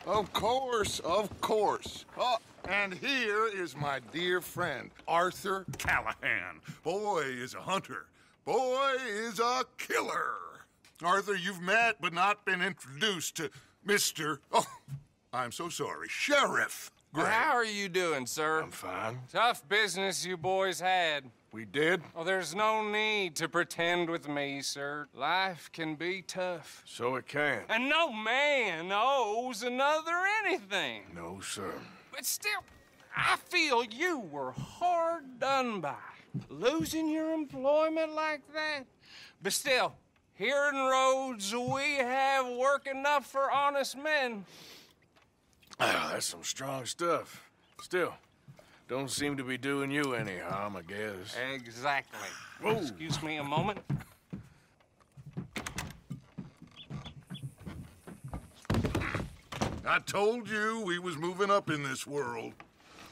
Of course, of course. Oh, and here is my dear friend, Arthur Callahan. Boy is a hunter. Boy is a killer. Arthur, you've met but not been introduced to Mr. Oh, I'm so sorry, Sheriff Gray. How are you doing, sir? I'm fine. Tough business you boys had. We did? Oh, there's no need to pretend with me, sir. Life can be tough. So it can. And no man owes another anything. No, sir. But still, I feel you were hard done by. Losing your employment like that. But still, here in Rhodes, we have work enough for honest men. Oh, that's some strong stuff. Still, don't seem to be doing you any harm, I guess. Exactly. Whoa. Excuse me a moment. I told you we was moving up in this world.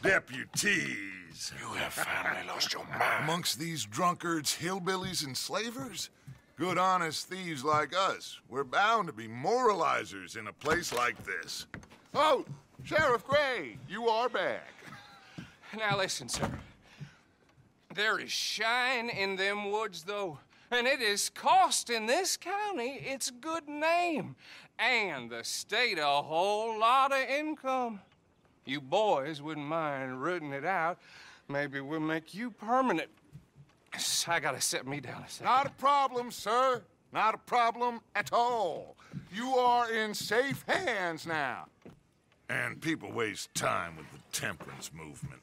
Deputies. You have finally lost your mind. Amongst these drunkards, hillbillies, and slavers? Good, honest thieves like us. We're bound to be moralizers in a place like this. Oh, Sheriff Gray, you are back. Now listen, sir. There is shine in them woods, though, and it is costing this county its good name and the state a whole lot of income. You boys wouldn't mind rooting it out. Maybe we'll make you permanent. I gotta set me down a second. Not a problem, sir. Not a problem at all. You are in safe hands now. And people waste time with the temperance movement.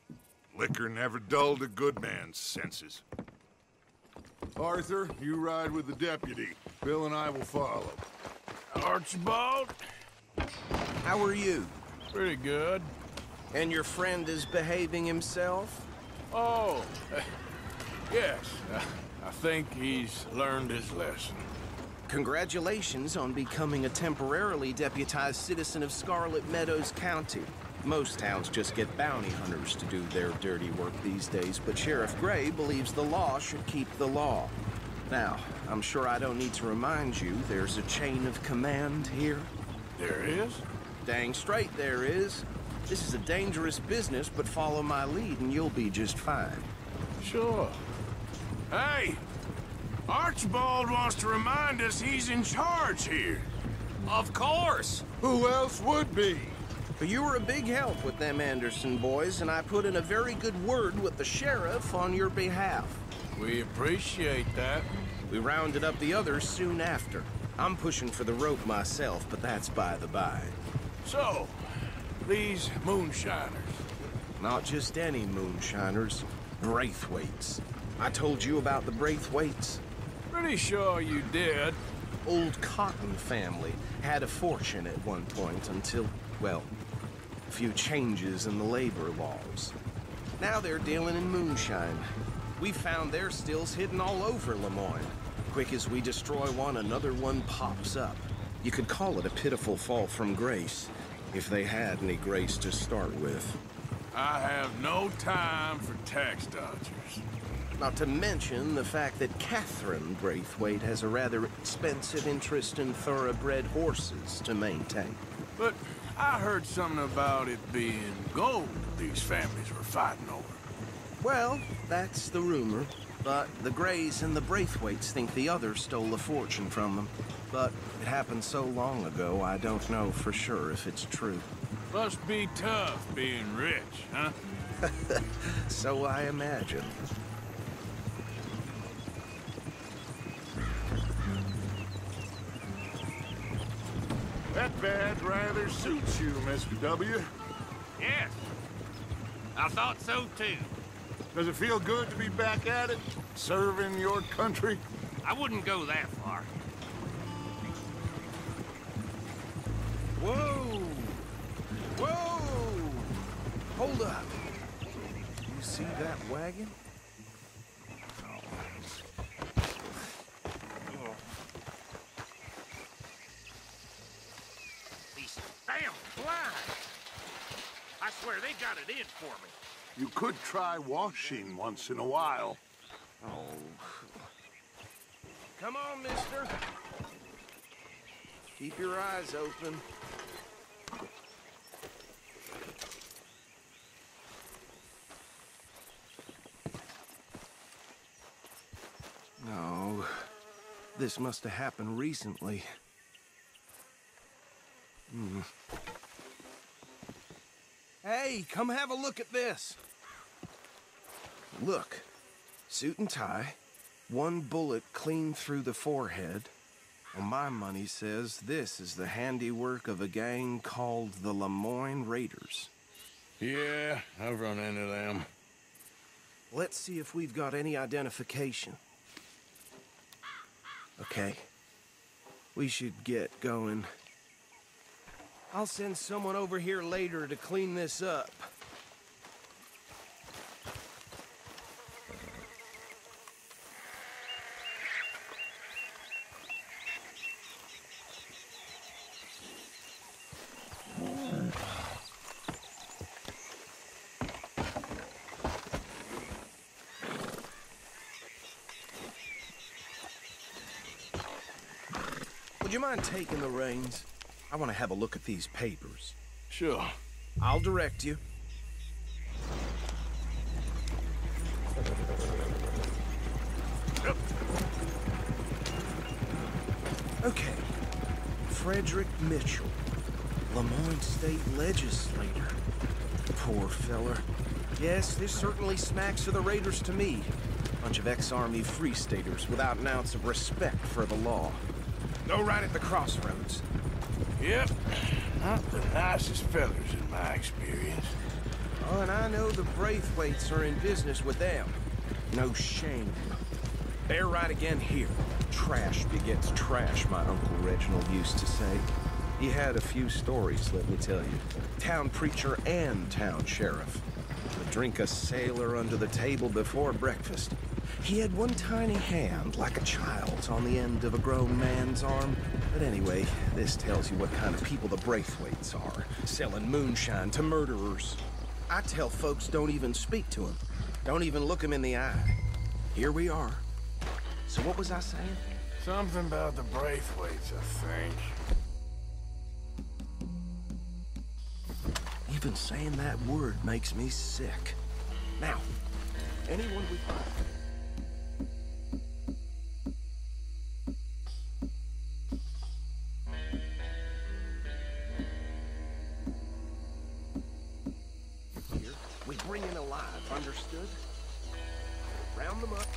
Liquor never dulled a good man's senses. Arthur, you ride with the deputy. Bill and I will follow. Archibald? How are you? Pretty good. And your friend is behaving himself? Oh, yes. I think he's learned his lesson. Congratulations on becoming a temporarily deputized citizen of Scarlet Meadows County. Most towns just get bounty hunters to do their dirty work these days, but Sheriff Gray believes the law should keep the law. Now, I'm sure I don't need to remind you there's a chain of command here. There is? Dang straight there is. This is a dangerous business, but follow my lead and you'll be just fine. Sure. Hey! Archibald wants to remind us he's in charge here. Of course. Who else would be? But you were a big help with them Anderson boys, and I put in a very good word with the sheriff on your behalf. We appreciate that. We rounded up the others soon after. I'm pushing for the rope myself, but that's by the by. So, these moonshiners. Not just any moonshiners, Braithwaites. I told you about the Braithwaites. Pretty sure you did. Old Cotton family had a fortune at one point until, well, a few changes in the labor laws. Now they're dealing in moonshine. We found their stills hidden all over Lemoyne. Quick as we destroy one, another one pops up. You could call it a pitiful fall from grace, if they had any grace to start with. I have no time for tax dodgers. Not to mention the fact that Catherine Braithwaite has a rather expensive interest in thoroughbred horses to maintain. But I heard something about it being gold these families were fighting over. Well, that's the rumor. But the Grays and the Braithwaites think the others stole a fortune from them. But it happened so long ago, I don't know for sure if it's true. Must be tough being rich, huh? So I imagine. That badge rather suits you, Mr. W. Yes. I thought so, too. Does it feel good to be back at it? Serving your country? I wouldn't go that far. Whoa! Whoa! Hold up. You see that wagon? These damn flies. I swear they got it in for me. You could try washing once in a while. Oh. Come on, mister. Keep your eyes open. No, this must have happened recently. Hey, come have a look at this. Look, suit and tie, one bullet clean through the forehead. Well, my money says this is the handiwork of a gang called the Lemoyne Raiders. Yeah, I've run into them. Let's see if we've got any identification. Okay. We should get going. I'll send someone over here later to clean this up. Would you mind taking the reins? I want to have a look at these papers. Sure. I'll direct you. Okay. Frederick Mitchell, Lemoyne State Legislator. Poor feller. Yes, this certainly smacks of the Raiders to me. Bunch of ex-Army Free Staters without an ounce of respect for the law. Go right at the crossroads. Yep. Not the nicest fellers in my experience. Oh, and I know the Braithwaites are in business with them. No shame. They're right again here. Trash begets trash, my Uncle Reginald used to say. He had a few stories, let me tell you. Town preacher and town sheriff. Would drink a sailor under the table before breakfast. He had one tiny hand, like a child's, on the end of a grown man's arm. But anyway, this tells you what kind of people the Braithwaites are. Selling moonshine to murderers. I tell folks don't even speak to them. Don't even look them in the eye. Here we are. So what was I saying? Something about the Braithwaites, I think. Even saying that word makes me sick. Now, anyone we find... Here, we bring in alive, understood? Round them up.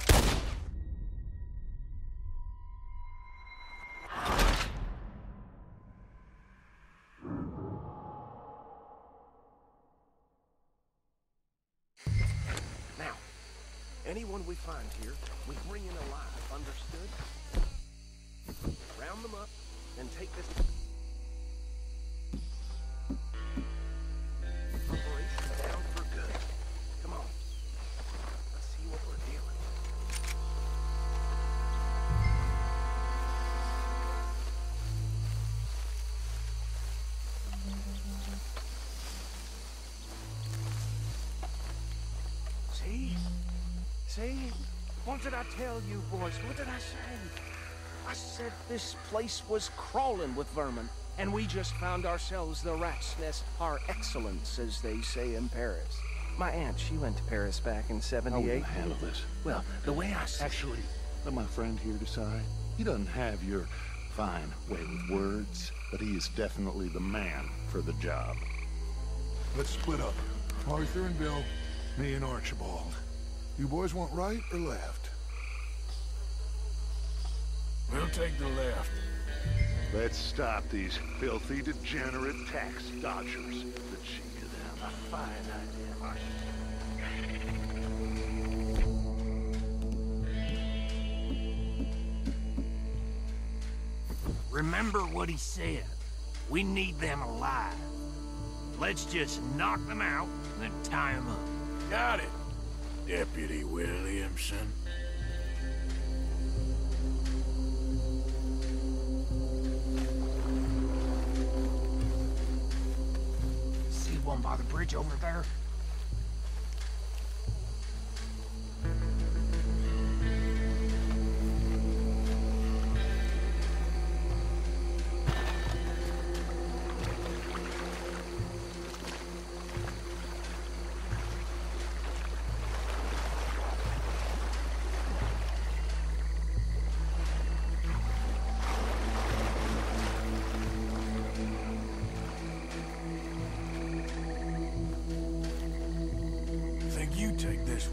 Anyone we find here, we bring in alive, understood? Round them up, and take this... operation down for good. Come on. Let's see what we're dealing with. See? See? What did I tell you, boys? What did I say? I said this place was crawling with vermin, and we just found ourselves the rat's nest par excellence, as they say in Paris. My aunt, she went to Paris back in '78. How will you handle this? Well, the way I see... Actually, let my friend here decide. He doesn't have your fine way with words, but he is definitely the man for the job. Let's split up. Arthur and Bill, me and Archibald. You boys want right or left? We'll take the left. Let's stop these filthy, degenerate tax dodgers. The cheek of them. A fine idea, Marshal. Remember what he said. We need them alive. Let's just knock them out, then tie them up. Got it, Deputy Williamson. See one by the bridge over there?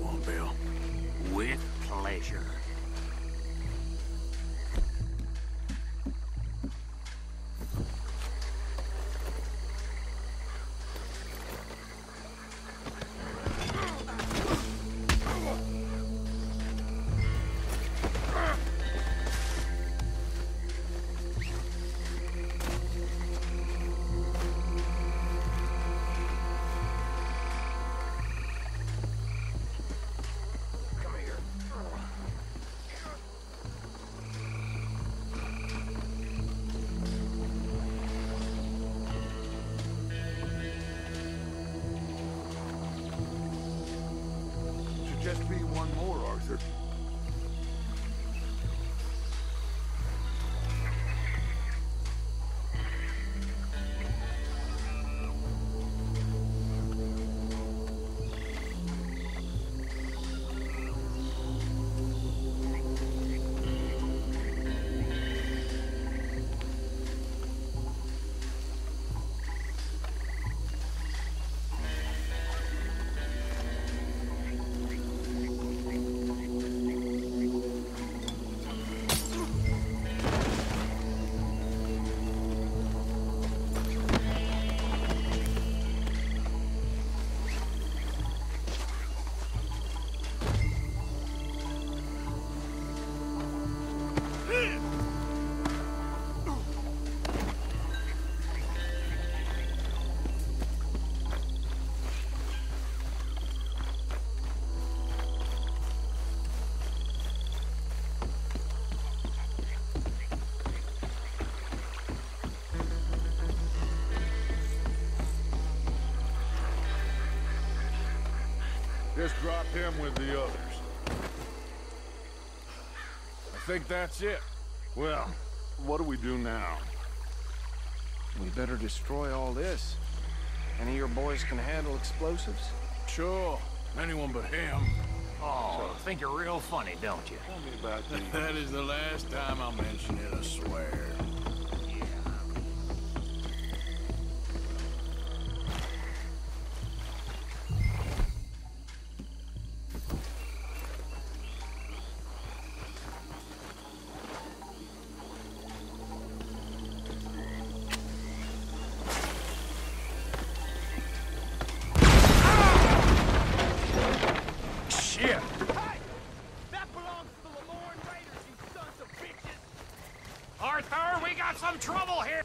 one, Bill. With pleasure. Should just be one more, Arthur. Just drop him with the others. I think that's it. Well, what do we do now? We better destroy all this. Any of your boys can handle explosives? Sure. Anyone but him. Oh, think you're real funny, don't you? Tell me about the... That is the last time I mention it, I swear. Arthur, we got some trouble here!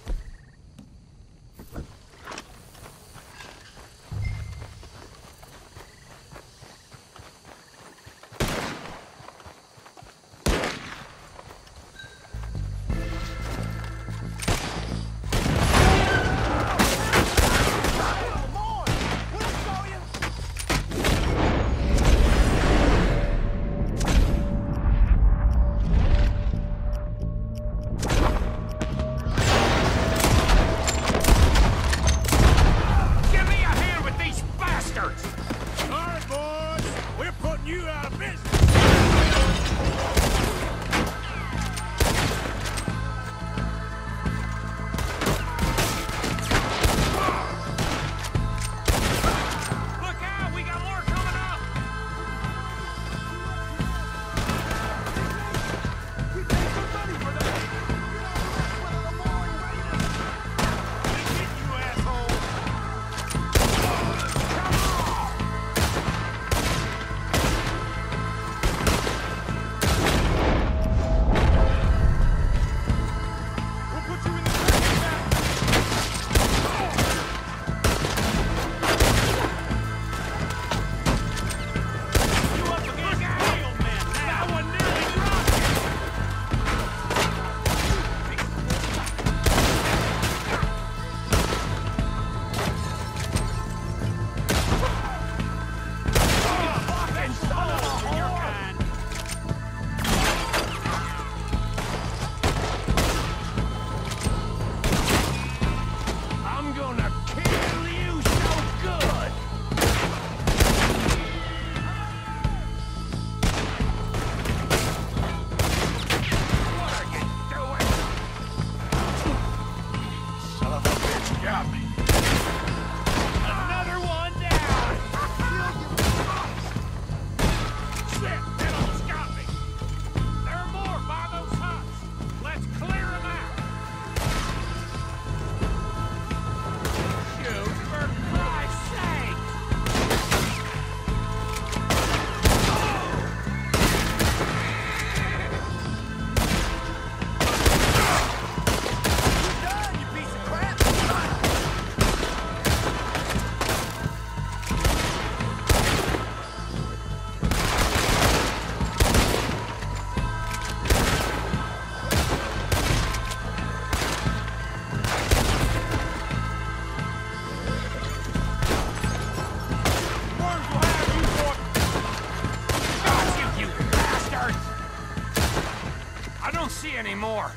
don't see any more.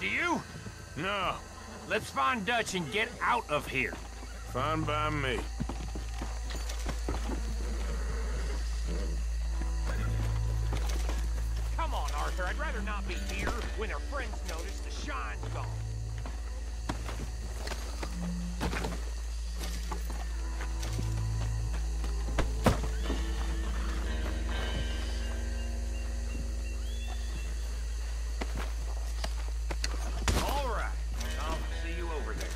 Do you? No, Let's find Dutch and get out of here. fine by me. Come on, Arthur. I'd rather not be here when our friends notice the shine's gone. All right. I'll see you over there.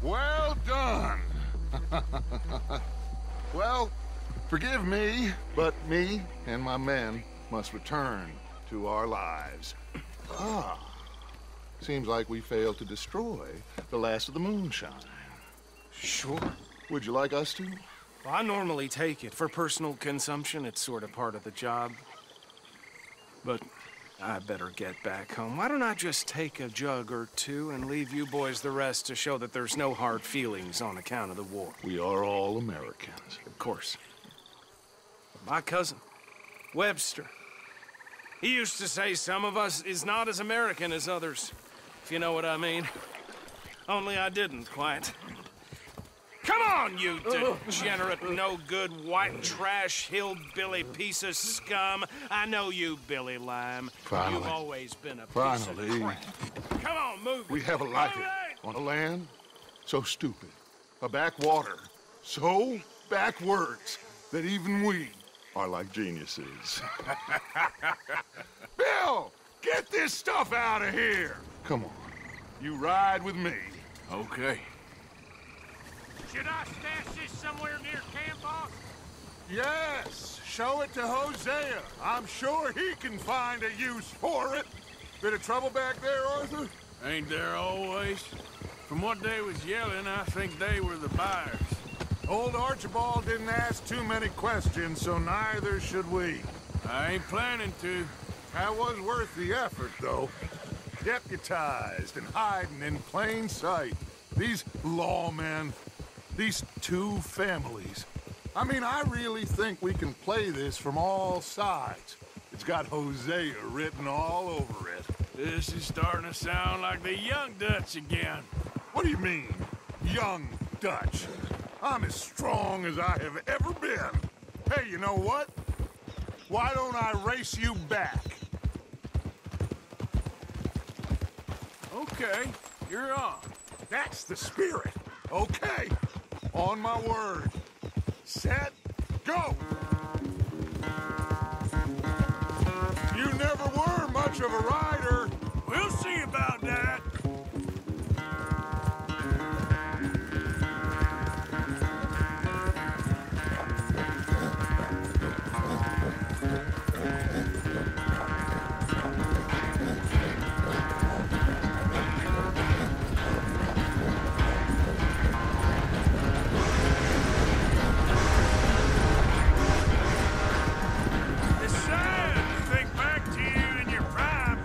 Well done. Well, forgive me, but me and my men must return to our lives. Seems like we failed to destroy the last of the moonshine. Sure. Would you like us to? Well, I normally take it. For personal consumption, it's sort of part of the job. But I better get back home. Why don't I just take a jug or two and leave you boys the rest to show that there's no hard feelings on account of the war? We are all Americans. Of course. My cousin, Webster, he used to say some of us is not as American as others, if you know what I mean. Only I didn't quite. Come on, you degenerate, no-good, white trash, hillbilly piece of scum. I know you, Billy Lime. Finally. You've always been a piece Finally. of crap. Come on, move We it. have a life Move it. on a land so stupid, a backwater so backwards that even we are like geniuses. Bill, get this stuff out of here. Come on, you ride with me. Okay. Should I stash this somewhere near camp, boss? Yes, show it to Hosea. I'm sure he can find a use for it. Bit of trouble back there, Arthur? Ain't there always? From what they was yelling, I think they were the buyers. Old Archibald didn't ask too many questions, so neither should we. I ain't planning to. That was worth the effort, though. Deputized and hiding in plain sight. These lawmen, these two families. I mean, I really think we can play this from all sides. It's got Hosea written all over it. This is starting to sound like the young Dutch again. What do you mean, young Dutch? I'm as strong as I have ever been. Hey, you know what? Why don't I race you back? Okay, you're on. That's the spirit. Okay, on my word. Set, go! You never were much of a rider. We'll see about that. It's sad to think back to you in your prime.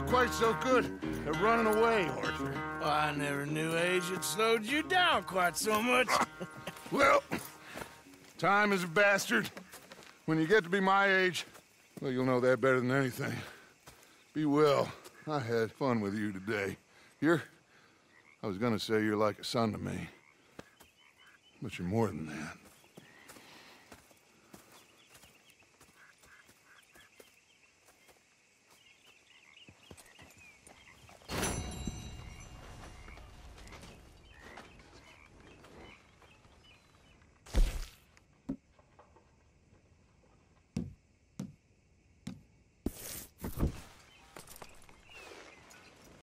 quite so good at running away, Arthur. Oh, I never knew age had slowed you down quite so much. Well, time is a bastard. When you get to be my age, well, you'll know that better than anything. Be well. I had fun with you today. I was gonna say you're like a son to me. But you're more than that.